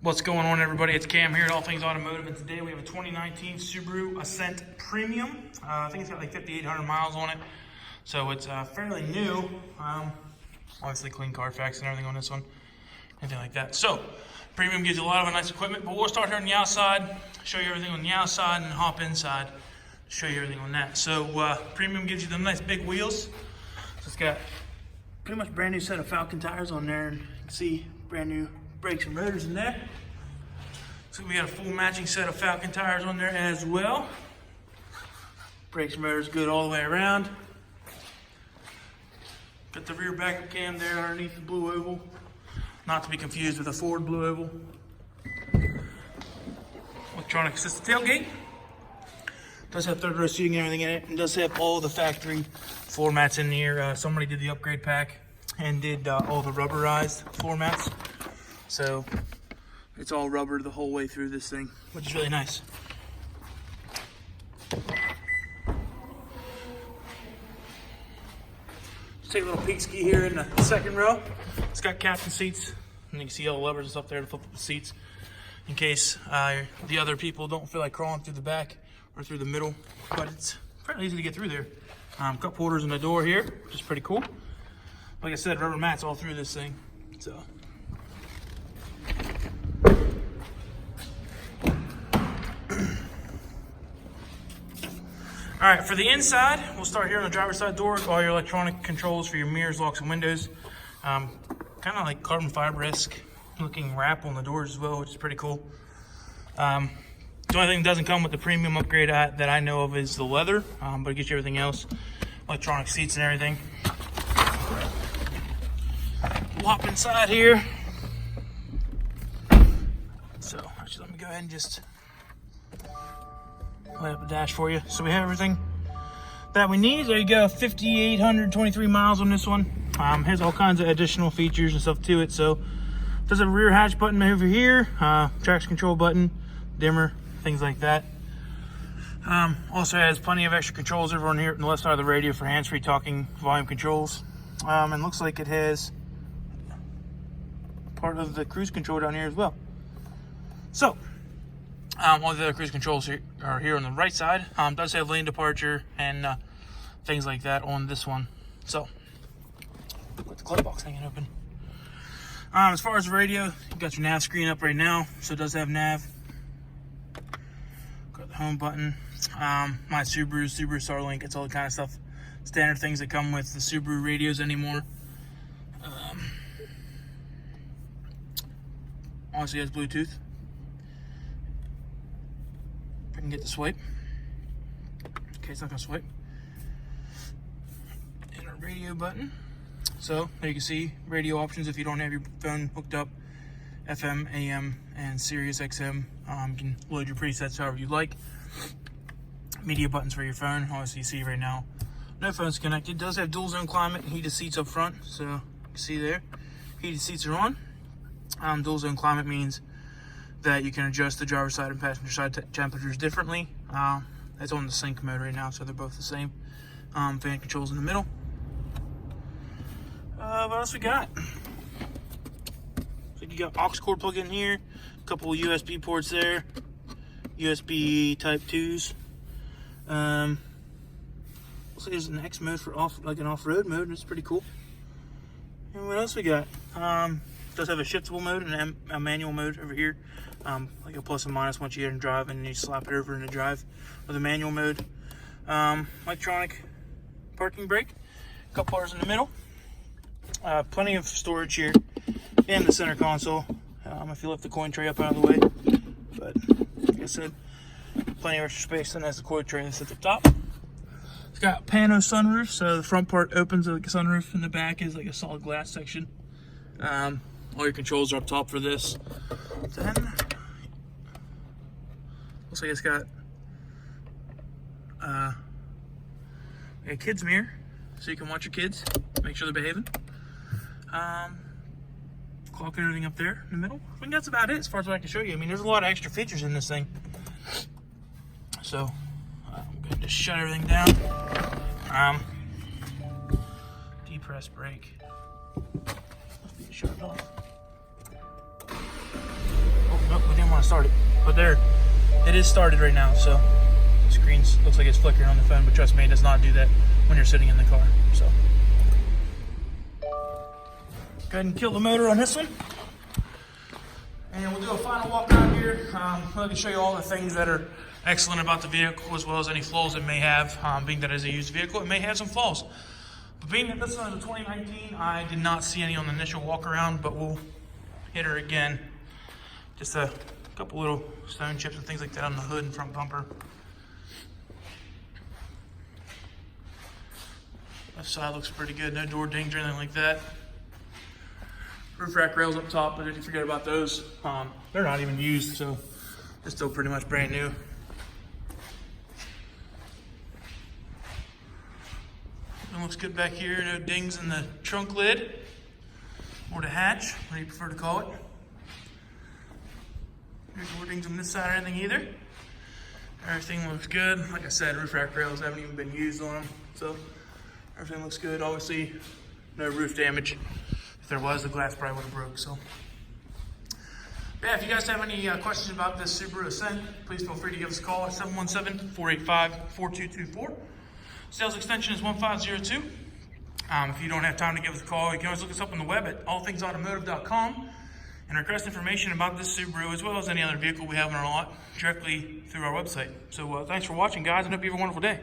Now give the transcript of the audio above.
What's going on, everybody? It's Cam here at All Things Automotive, and today we have a 2019 Subaru Ascent Premium. I think it's got like 5,800 miles on it, so it's fairly new. Obviously clean Carfax and everything on this one, anything like that. So Premium gives you a lot of nice equipment, but we'll start here on the outside, show you everything on the outside, and hop inside, show you everything on that. So Premium gives you them nice big wheels. So it's got pretty much brand new set of Falcon tires on there, and you can see brand new brakes and rotors in there. So we got a full matching set of Falcon tires on there as well. Brakes and rotors good all the way around. Got the rear backup cam there underneath the blue oval, not to be confused with a Ford blue oval. Electronic assisted tailgate. Does have third row seating and everything in it, and does have all the factory floor mats in here. Somebody did the upgrade pack and did all the rubberized floor mats. So it's all rubber the whole way through this thing, which is really nice. Let's take a little peek ski here in the second row. It's got captain seats, and you can see all the levers and stuff there to flip up the seats in case the other people don't feel like crawling through the back or through the middle, but it's fairly easy to get through there. Cup holders in the door here, which is pretty cool. Like I said, rubber mats all through this thing, so. All right, for the inside, we'll start here on the driver's side door. All your electronic controls for your mirrors, locks, and windows. Kind of like carbon fiber-esque looking wrap on the doors as well, which is pretty cool. The only thing that doesn't come with the Premium upgrade that I know of is the leather, but it gets you everything else, electronic seats and everything. We'll hop inside here. So actually, let me go ahead and just light up the dash for you. So we have everything that we need. There you go, 5,823 miles on this one. Has all kinds of additional features and stuff to it. So does have a rear hatch button over here, traction control button, dimmer, things like that. Also has plenty of extra controls over on here on the left side of the radio for hands-free talking volume controls. And looks like it has part of the cruise control down here as well. So all the other cruise controls are here on the right side. Does have lane departure and things like that on this one. So, got the glove box hanging open. As far as the radio, you got your nav screen up right now, so it does have nav. Got the home button. My Subaru Starlink, it's all the kind of stuff, standard things that come with the Subaru radios anymore. Honestly, it has Bluetooth. I can get the swipe. Okay, it's not gonna swipe. And our radio button. So there you can see radio options if you don't have your phone hooked up, FM, AM, and Sirius XM. You can load your presets however you like. Media buttons for your phone. Obviously, you see right now, no phone's connected. It does have dual zone climate and heated seats up front. So you can see there, heated seats are on. Dual zone climate means that you can adjust the driver's side and passenger side temperatures differently. It's on the sync mode right now, so they're both the same. Fan controls in the middle. What else we got? So you got aux cord plug in here, a couple of USB ports there, USB Type 2s. Looks like there's an X mode for an off-road mode, and it's pretty cool. And what else we got? Does have a shiftable mode and a manual mode over here, like a plus and minus once you get in drive, and then you slap it over into drive with a manual mode. Electronic parking brake, cup holders in the middle, plenty of storage here in the center console. If you lift the coin tray up out of the way, but like I said, plenty of extra space, and has the coin tray that sits at the top. It's got pano sunroof, so the front part opens like a sunroof, and the back is like a solid glass section. All your controls are up top for this. Then, looks like it's got a kids mirror, so you can watch your kids, make sure they're behaving. Clock and everything up there in the middle. I think that's about it as far as what I can show you. I mean, there's a lot of extra features in this thing. So, I'm going to just shut everything down. Depress brake. Must be shut off. Oh, want to start it. But there, it is started right now, so the screen looks like it's flickering on the phone, but trust me, it does not do that when you're sitting in the car. So go ahead and kill the motor on this one. And we'll do a final walk around here. I can show you all the things that are excellent about the vehicle, as well as any flaws it may have. Being that it is a used vehicle, it may have some flaws. But being that this one is a 2019, I did not see any on the initial walk around, but we'll hit her again. Just a couple little stone chips and things like that on the hood and front bumper. Left side looks pretty good, no door dings or anything like that. Roof rack rails up top, but did you forget about those? They're not even used, so they're still pretty much brand new. It looks good back here, no dings in the trunk lid or the hatch, whatever you prefer to call it. There's no dings on this side or anything either. Everything looks good. Like I said, roof rack rails haven't even been used on them, so everything looks good. Obviously, no roof damage. If there was, the glass probably would have broke. So, yeah, if you guys have any questions about this Subaru Ascent, please feel free to give us a call at 717-485-4224. Sales extension is 1502. If you don't have time to give us a call, you can always look us up on the web at allthingsautomotive.com and request information about this Subaru as well as any other vehicle we have in our lot directly through our website. So thanks for watching, guys, and hope you have a wonderful day.